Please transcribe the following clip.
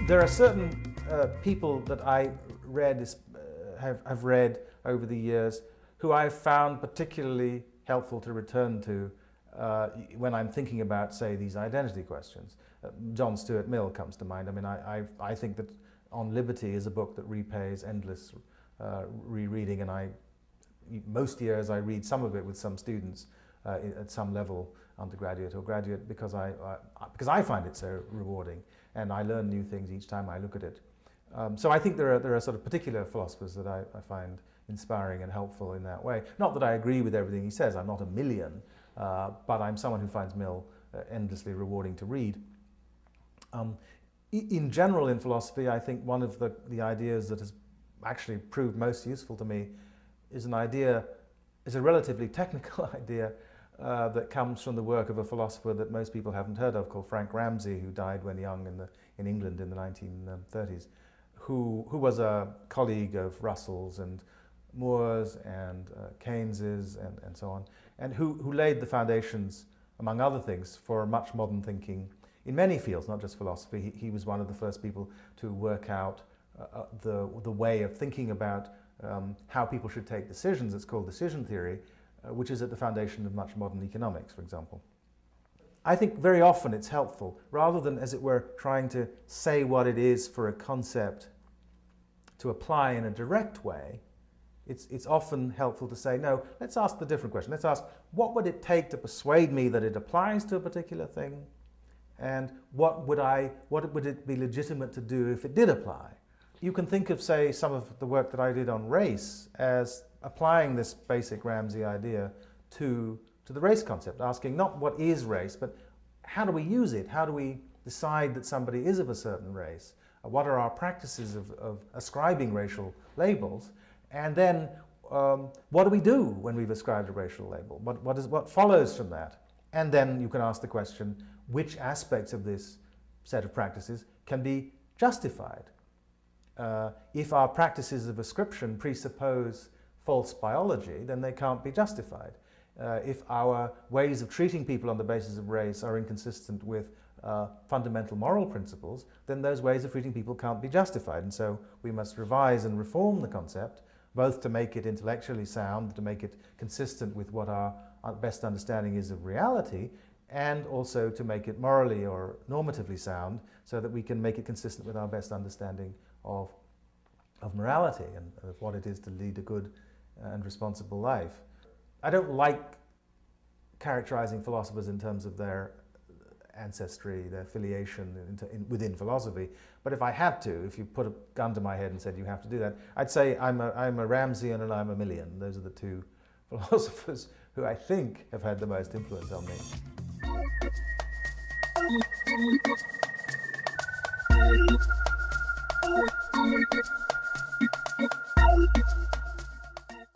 There are certain people that I have read over the years who I've found particularly helpful to return to when I'm thinking about, say, these identity questions. John Stuart Mill comes to mind. I mean, I think that On Liberty is a book that repays endless rereading, and most years I read some of it with some students at some level, undergraduate or graduate, because I find it so rewarding, and I learn new things each time I look at it. So I think there are sort of particular philosophers that I find inspiring and helpful in that way. Not that I agree with everything he says, I'm not a million, but I'm someone who finds Mill endlessly rewarding to read. In general in philosophy, I think one of the ideas that has actually proved most useful to me is a relatively technical idea that comes from the work of a philosopher that most people haven't heard of, called Frank Ramsey, who died when young in England in the 1930s, who was a colleague of Russell's and Moore's and Keynes's and so on, and who laid the foundations, among other things, for much modern thinking in many fields, not just philosophy. He was one of the first people to work out the way of thinking about how people should take decisions. It's called decision theory, which is at the foundation of much modern economics, for example. I think very often it's helpful, rather than, as it were, trying to say what it is for a concept to apply in a direct way. It's often helpful to say, no, let's ask the different question. Let's ask, what would it take to persuade me that it applies to a particular thing? And what would it be legitimate to do if it did apply? You can think of, say, some of the work that I did on race as applying this basic Ramsey idea to the race concept, asking not what is race, but how do we use it? How do we decide that somebody is of a certain race? What are our practices of ascribing racial labels? And then what do we do when we've ascribed a racial label? What follows from that? And then you can ask the question, which aspects of this set of practices can be justified? If our practices of ascription presuppose false biology, then they can't be justified. If our ways of treating people on the basis of race are inconsistent with fundamental moral principles, then those ways of treating people can't be justified. And so we must revise and reform the concept, both to make it intellectually sound, to make it consistent with what our best understanding is of reality, and also to make it morally or normatively sound, so that we can make it consistent with our best understanding of morality and of what it is to lead a good and responsible life. I don't like characterizing philosophers in terms of their ancestry, their affiliation within philosophy, but if I had to, if you put a gun to my head and said you have to do that, I'd say I'm a Ramseyan and I'm a Millian. Those are the two philosophers who I think have had the most influence on me.